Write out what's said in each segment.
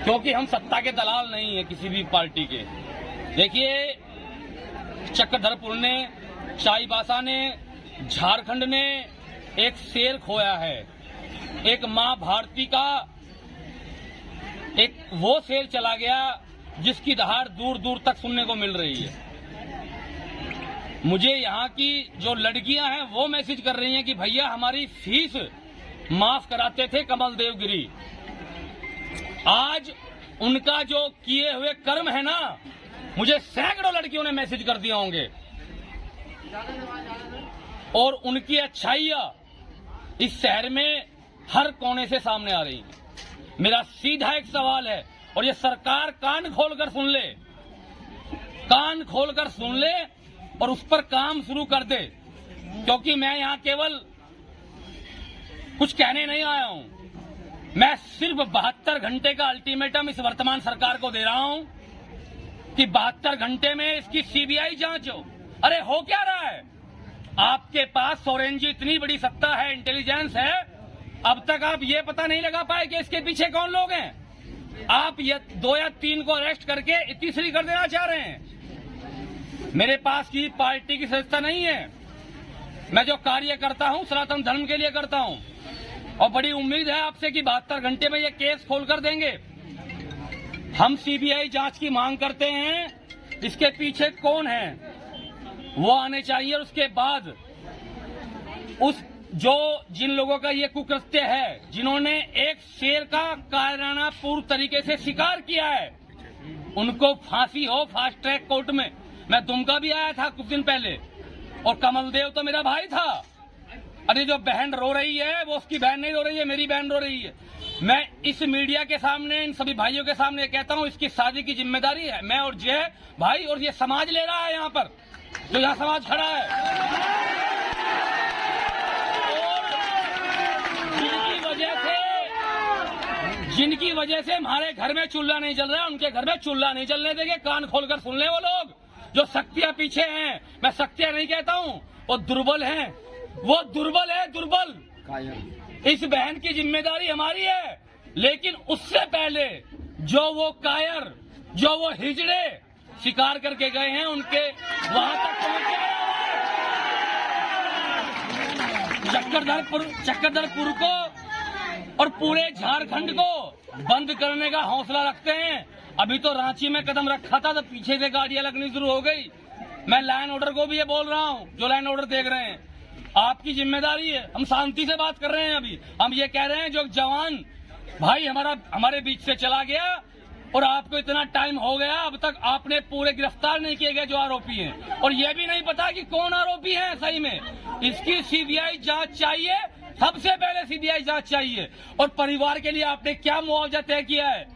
क्योंकि हम सत्ता के दलाल नहीं है किसी भी पार्टी के। देखिए, चक्रधरपुर ने, चाईबासा ने, झारखंड ने एक शेर खोया है। एक मां भारती का एक वो शेर चला गया जिसकी दहाड़ दूर दूर तक सुनने को मिल रही है। मुझे यहाँ की जो लड़कियां हैं वो मैसेज कर रही हैं कि भैया हमारी फीस माफ कराते थे कमल देव गिरी। आज उनका जो किए हुए कर्म है ना, मुझे सैकड़ों लड़कियों ने मैसेज कर दिए होंगे और उनकी अच्छाइयां इस शहर में हर कोने से सामने आ रही है। मेरा सीधा एक सवाल है और ये सरकार कान खोलकर सुन ले, कान खोलकर सुन ले और उस पर काम शुरू कर दे, क्योंकि मैं यहाँ केवल कुछ कहने नहीं आया हूं। मैं सिर्फ 72 घंटे का अल्टीमेटम इस वर्तमान सरकार को दे रहा हूं कि 72 घंटे में इसकी सीबीआई जांच हो। अरे हो क्या रहा है? आपके पास सोरेन जी इतनी बड़ी सत्ता है, इंटेलिजेंस है, अब तक आप ये पता नहीं लगा पाए कि इसके पीछे कौन लोग हैं। आप ये 2 या 3 को अरेस्ट करके तीसरी कर देना चाह रहे हैं। मेरे पास की पार्टी की सदस्यता नहीं है। मैं जो कार्य करता हूं सनातन धर्म के लिए करता हूं और बड़ी उम्मीद है आपसे कि 72 घंटे में ये केस खोल कर देंगे। हम सीबीआई जांच की मांग करते हैं। इसके पीछे कौन है वो आने चाहिए। और उसके बाद उस जो जिन लोगों का ये कुकृत्य है, जिन्होंने एक शेर का कायराना पूर्ण तरीके से शिकार किया है, उनको फांसी हो फास्ट ट्रैक कोर्ट में। मैं दुमका भी आया था कुछ दिन पहले और कमलदेव तो मेरा भाई था। अरे जो बहन रो रही है वो उसकी बहन नहीं रो रही है, मेरी बहन रो रही है। मैं इस मीडिया के सामने, इन सभी भाइयों के सामने कहता हूं, इसकी शादी की जिम्मेदारी है मैं और जय भाई और ये समाज ले रहा है। यहाँ पर जो यहाँ समाज खड़ा है, जिनकी वजह से हमारे घर में चूल्हा नहीं जल रहा है, उनके घर में चूल्हा नहीं जलने देंगे। कान खोलकर सुन ले वो लोग जो शक्तियां पीछे हैं। मैं शक्तियां नहीं कहता हूं, वो दुर्बल हैं, वो दुर्बल है, दुर्बल। इस बहन की जिम्मेदारी हमारी है, लेकिन उससे पहले जो वो कायर, जो वो हिजड़े शिकार करके गए हैं, उनके वहां तक पहुंचे। चक्रधरपुर को और पूरे झारखंड को बंद करने का हौसला रखते हैं। अभी तो रांची में कदम रखा था तो पीछे से गाड़ियां लगनी शुरू हो गई। मैं लैंड ऑर्डर को भी ये बोल रहा हूं, जो लैंड ऑर्डर देख रहे हैं, आपकी जिम्मेदारी है। हम शांति से बात कर रहे हैं। अभी हम ये कह रहे हैं जो जवान भाई हमारे बीच से चला गया और आपको इतना टाइम हो गया, अब तक आपने पूरे गिरफ्तार नहीं किए गए जो आरोपी हैं, और ये भी नहीं पता कि कौन आरोपी है सही में। इसकी सीबीआई जांच चाहिए, सबसे पहले सीबीआई जांच चाहिए। और परिवार के लिए आपने क्या मुआवजा तय किया है?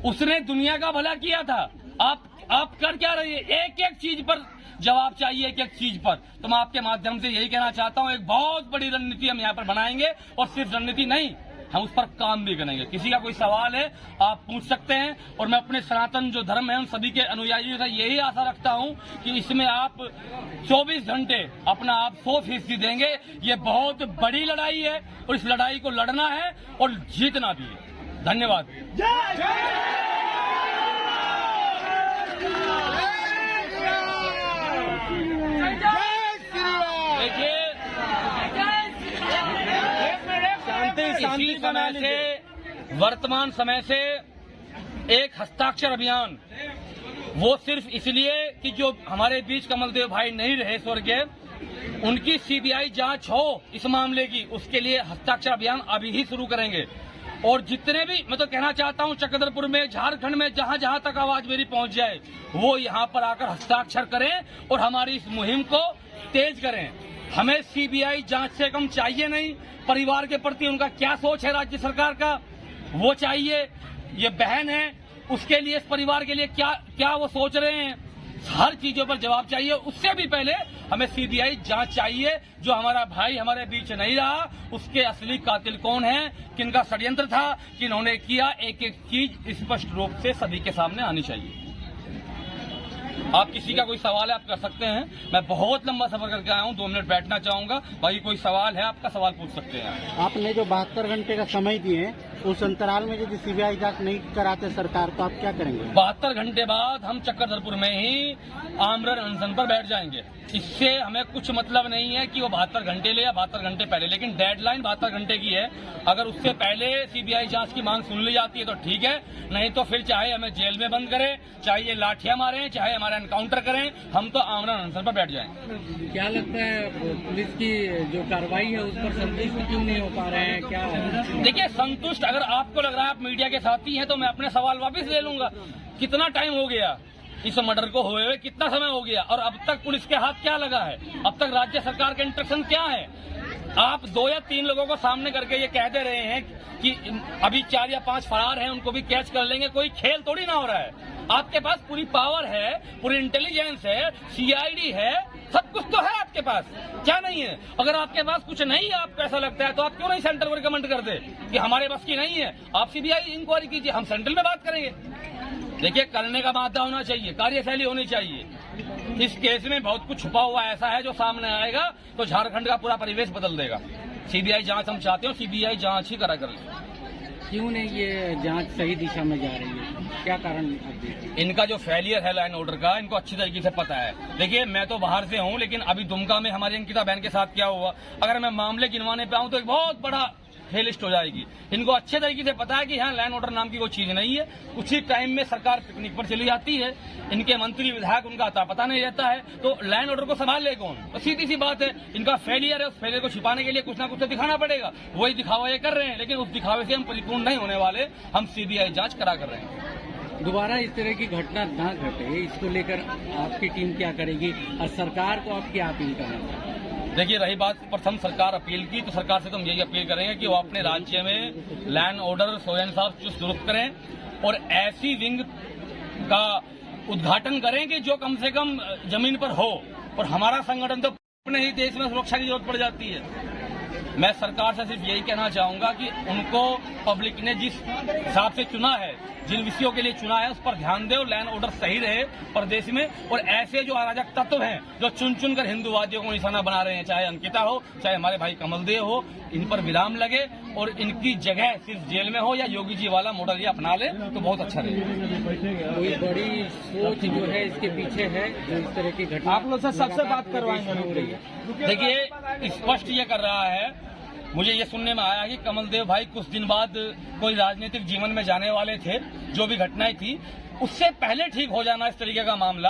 उसने दुनिया का भला किया था, आप कर क्या रही है? एक एक चीज पर जवाब चाहिए, एक एक चीज पर। तो मैं आपके माध्यम से यही कहना चाहता हूं, एक बहुत बड़ी रणनीति हम यहाँ पर बनाएंगे और सिर्फ रणनीति नहीं, हम उस पर काम भी करेंगे। किसी का कोई सवाल है आप पूछ सकते हैं। और मैं अपने सनातन जो धर्म है उन सभी के अनुयायियों से यही आशा रखता हूं कि इसमें आप 24 घंटे अपना आप 100% देंगे। ये बहुत बड़ी लड़ाई है और इस लड़ाई को लड़ना है और जीतना भी है। धन्यवाद। देखिए, इसी समय से, वर्तमान समय से एक हस्ताक्षर अभियान, वो सिर्फ इसलिए कि जो हमारे बीच कमलदेव भाई नहीं रहे स्वर्गीय, उनकी सीबीआई जांच हो इस मामले की, उसके लिए हस्ताक्षर अभियान अभी ही शुरू करेंगे। और जितने भी, मैं तो कहना चाहता हूं, चक्रधरपुर में, झारखंड में, जहां जहां तक आवाज मेरी पहुंच जाए, वो यहां पर आकर हस्ताक्षर करें और हमारी इस मुहिम को तेज करें। हमें सीबीआई जांच से कम चाहिए नहीं। परिवार के प्रति उनका क्या सोच है राज्य सरकार का, वो चाहिए। ये बहन है, उसके लिए, इस परिवार के लिए क्या वो सोच रहे हैं, हर चीजों पर जवाब चाहिए। उससे भी पहले हमें सीबीआई जांच चाहिए। जो हमारा भाई हमारे बीच नहीं रहा, उसके असली कातिल कौन है, किनका षड्यंत्र था, किन्होंने किया, एक एक चीज स्पष्ट रूप से सभी के सामने आनी चाहिए। आप किसी का कोई सवाल है आप कर सकते हैं। मैं बहुत लंबा सफर करके आया हूँ, 2 मिनट बैठना चाहूंगा। बाकी कोई सवाल है आपका सवाल पूछ सकते हैं। आपने जो 72 घंटे का समय दिए, उस अंतराल में यदि सीबीआई जांच नहीं कराते सरकार, तो आप क्या करेंगे? 72 घंटे बाद हम चक्रधरपुर में ही आमरण अनशन पर बैठ जाएंगे। इससे हमें कुछ मतलब नहीं है कि वो 72 घंटे ले या 72 घंटे पहले, लेकिन डेडलाइन 72 घंटे की है। अगर उससे पहले सीबीआई जांच की मांग सुन ली जाती है तो ठीक है, नहीं तो फिर चाहे हमें जेल में बंद करें, चाहे ये लाठियां मारें, चाहे हमारा एनकाउंटर करें, हम तो आमरण अनशन पर बैठ जाएंगे। क्या लगता है पुलिस की जो कार्रवाई है उस पर संतुष्ट क्यों नहीं हो पा रहे हैं? क्या देखिए, संतुष्ट अगर आपको लग रहा है आप मीडिया के साथी हैं तो मैं अपने सवाल वापस ले लूंगा। कितना टाइम हो गया इस मर्डर को हुए, कितना समय हो गया और अब तक पुलिस के हाथ क्या लगा है? अब तक राज्य सरकार के इंस्ट्रक्शन क्या है? आप 2 या 3 लोगों को सामने करके ये कह दे रहे हैं कि अभी 4 या 5 फरार हैं, उनको भी कैच कर लेंगे। कोई खेल थोड़ी ना हो रहा है। आपके पास पूरी पावर है, पूरी इंटेलिजेंस है, सीआईडी है, सब कुछ तो है आपके पास। क्या नहीं है? अगर आपके पास कुछ नहीं है, आपको ऐसा लगता है, तो आप क्यों नहीं सेंटर को रिकमेंड कर दे कि हमारे बस की नहीं है, आप सीबीआई इंक्वायरी कीजिए, हम सेंट्रल में बात करेंगे। देखिए, करने का मादा होना चाहिए, कार्यशैली होनी चाहिए। इस केस में बहुत कुछ छुपा हुआ ऐसा है जो सामने आएगा तो झारखंड का पूरा परिवेश बदल देगा। सीबीआई जांच हम चाहते हो, सीबीआई जांच ही करा कर ले। क्यों नहीं ये जांच सही दिशा में जा रही है? क्या कारण? इनका जो फेलियर है लॉ एंड ऑर्डर का, इनको अच्छी तरीके से पता है। देखिए, मैं तो बाहर से हूं, लेकिन अभी दुमका में हमारी अंकिता बहन के साथ क्या हुआ, अगर मैं मामले गिनवाने पे आऊं तो एक बहुत बड़ा फेलिस्ट हो जाएगी। इनको अच्छे तरीके से पता है कि यहाँ लैंड ऑर्डर नाम की कोई चीज नहीं है। कुछ ही टाइम में सरकार पिकनिक पर चली जाती है, इनके मंत्री विधायक उनका अता पता नहीं रहता है, तो लैंड ऑर्डर को संभाल ले कौन? तो सीधी सी बात है, इनका फेलियर है, उस फेलियर को छिपाने के लिए कुछ ना कुछ तो दिखाना पड़ेगा। वही दिखावा ये कर रहे हैं, लेकिन उस दिखावे से हम परिपूर्ण नहीं होने वाले। हम सीबीआई जांच करा कर रहे हैं। दोबारा इस तरह की घटना ना घटे, इसको लेकर आपकी टीम क्या करेगी और सरकार को आप क्या अपील करना? देखिए, रही बात प्रथम सरकार अपील की, तो सरकार से तो हम यही अपील करेंगे कि वो अपने राज्य में लैंड ऑर्डर सोयन साहब चुस्त दुरुस्त करें और ऐसी विंग का उद्घाटन करें कि जो कम से कम जमीन पर हो। और हमारा संगठन तो अपने ही देश में सुरक्षा की जरूरत पड़ जाती है। मैं सरकार से सिर्फ यही कहना चाहूंगा कि उनको पब्लिक ने जिस हिसाब से चुना है, जिन विषयों के लिए चुना है, उस पर ध्यान दे और लैंड ऑर्डर सही रहे प्रदेश में। और ऐसे जो अराजक तत्व हैं जो चुन चुन कर हिंदूवादियों को निशाना बना रहे हैं, चाहे अंकिता हो, चाहे हमारे भाई कमलदेव हो, इन पर विराम लगे और इनकी जगह सिर्फ जेल में हो या योगी जी वाला मॉडल ये अपना ले तो बहुत अच्छा रहेगा। कोई बड़ी सोच जो है इसके पीछे है जो इस तरह की घटना आप लोग से सबसे बात करवाएंगे। देखिए, स्पष्ट ये कर रहा है, मुझे ये सुनने में आया कि कमलदेव भाई कुछ दिन बाद कोई राजनीतिक जीवन में जाने वाले थे। जो भी घटनाएं थी उससे पहले ठीक हो जाना इस तरीके का मामला,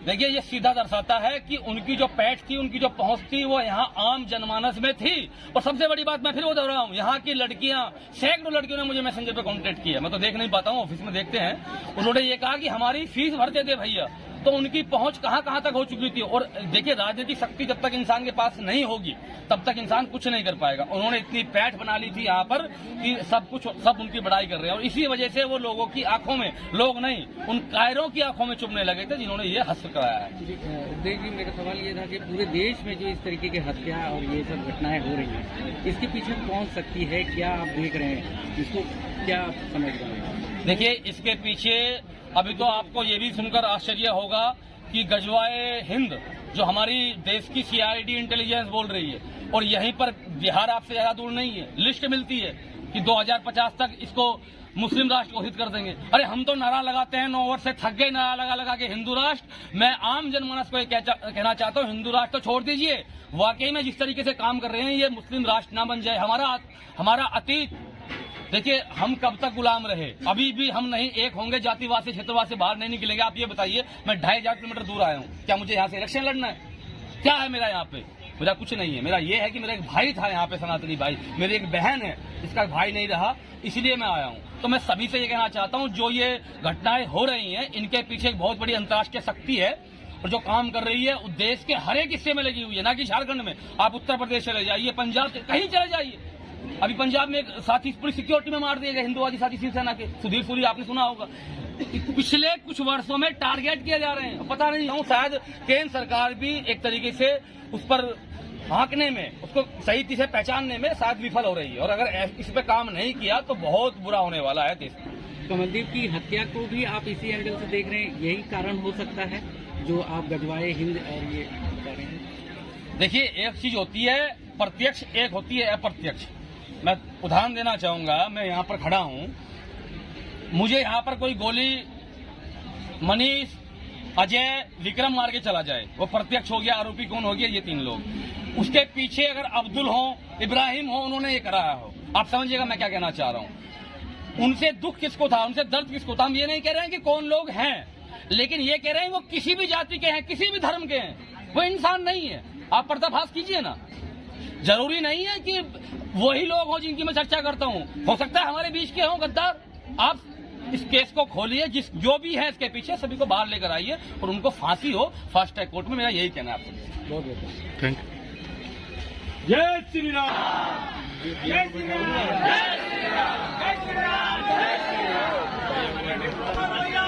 देखिए ये सीधा दर्शाता है कि उनकी जो पैठ थी, उनकी जो पहुंच थी, वो यहाँ आम जनमानस में थी। और सबसे बड़ी बात मैं फिर वो दोहरा हूँ, यहाँ की लड़कियां, सैकड़ों लड़कियों ने मुझे मैसेंजर पे कांटेक्ट किया। मैं तो देख नहीं पाता हूँ, ऑफिस में देखते हैं। उन्होंने ये कहा कि हमारी फीस भरते थे भैया, तो उनकी पहुंच कहां कहां तक हो चुकी थी। और देखिए, राजनीतिक शक्ति जब तक इंसान के पास नहीं होगी तब तक इंसान कुछ नहीं कर पाएगा। उन्होंने इतनी पैठ बना ली थी यहाँ पर कि सब उनकी बड़ाई कर रहे हैं। और इसी वजह से वो लोगों की आंखों में, लोग नहीं, उन कायरों की आंखों में चुभने लगे थे जिन्होंने ये हश्र कराया है। देखिए, मेरा सवाल ये था कि पूरे देश में जो इस तरीके की हत्या और ये सब घटनाएं हो रही हैं, इसके पीछे कौन सकती है? क्या आप देख रहे हैं, इसको क्या समझ रहे हैं? देखिए, इसके पीछे अभी तो आपको ये भी सुनकर आश्चर्य होगा कि गजवाए हिंद जो हमारी देश की सीआईडी इंटेलिजेंस बोल रही है, और यहीं पर बिहार आपसे ज्यादा दूर नहीं है, लिस्ट मिलती है कि 2050 तक इसको मुस्लिम राष्ट्र घोषित कर देंगे। अरे हम तो नारा लगाते हैं, 9 वर्ष से थक गए नारा लगा के हिंदू राष्ट्र। मैं आम जनमानस को कहना चाहता हूँ, हिंदू राष्ट्र तो छोड़ दीजिए, वाकई में जिस तरीके से काम कर रहे हैं ये मुस्लिम राष्ट्र ना बन जाए। हमारा अतीत देखिए, हम कब तक गुलाम रहे, अभी भी हम नहीं एक होंगे, जातिवाद से क्षेत्रवाद से बाहर नहीं निकलेंगे। आप ये बताइए, मैं 2500 किलोमीटर दूर आया हूँ, क्या मुझे यहाँ से इलेक्शन लड़ना है? क्या है मेरा यहाँ पे? मेरा कुछ नहीं है। मेरा ये है कि मेरा एक भाई था यहाँ पे, सनातनी भाई, मेरी एक बहन है, इसका भाई नहीं रहा, इसलिए मैं आया हूँ। तो मैं सभी से ये कहना चाहता हूँ, जो ये घटनाएं हो रही हैं, इनके पीछे एक बहुत बड़ी अंतर्राष्ट्रीय शक्ति है और जो काम कर रही है देश के हर एक हिस्से में लगी हुई है, ना कि झारखंड में। आप उत्तर प्रदेश चले जाइए, पंजाब, कहीं चले जाइए। अभी पंजाब में एक साथी पूरी सिक्योरिटी में मार दिए गए, हिंदुवादी साथी शिवसेना के, सुधीर सूरी, आपने सुना होगा। पिछले कुछ वर्षों में टारगेट किए जा रहे हैं। पता नहीं हूँ, शायद केंद्र सरकार भी एक तरीके से उस पर हाँकने में, उसको सही से पहचानने में शायद विफल हो रही है। और अगर इस पे काम नहीं किया तो बहुत बुरा होने वाला है देश में। कमलदेव की हत्या को भी आप इसी एंगल से देख रहे हैं, यही कारण हो सकता है? जो आप गजवाए हिंद और ये कह रहे हैं? देखिए, एक चीज होती है प्रत्यक्ष, एक होती है अप्रत्यक्ष। मैं उदाहरण देना चाहूंगा। मैं यहाँ पर खड़ा हूँ, मुझे यहाँ पर कोई गोली मनीष, अजय, विक्रम मार के चला जाए, वो प्रत्यक्ष हो गया। आरोपी कौन हो गया? ये 3 लोग। उसके पीछे अगर अब्दुल हो, इब्राहिम हो, उन्होंने ये कराया हो, आप समझिएगा मैं क्या कहना चाह रहा हूँ। उनसे दुख किसको था, उनसे दर्द किसको था? हम ये नहीं कह रहे हैं कि कौन लोग हैं, लेकिन ये कह रहे हैं वो किसी भी जाति के हैं, किसी भी धर्म के हैं, वो इंसान नहीं है। आप पर्दाफाश कीजिए ना। जरूरी नहीं है कि वही लोग हों जिनकी मैं चर्चा करता हूँ, हो सकता है हमारे बीच के हों गद्दार। आप इस केस को खोलिए, जो भी है इसके पीछे सभी को बाहर लेकर आइए और उनको फांसी हो फास्ट ट्रैक कोर्ट में। मेरा यही कहना है आपसे। बहुत बहुत थैंक यू। जय श्री राम। जय श्री राम, जय श्री राम, जय श्री राम, जय श्री राम।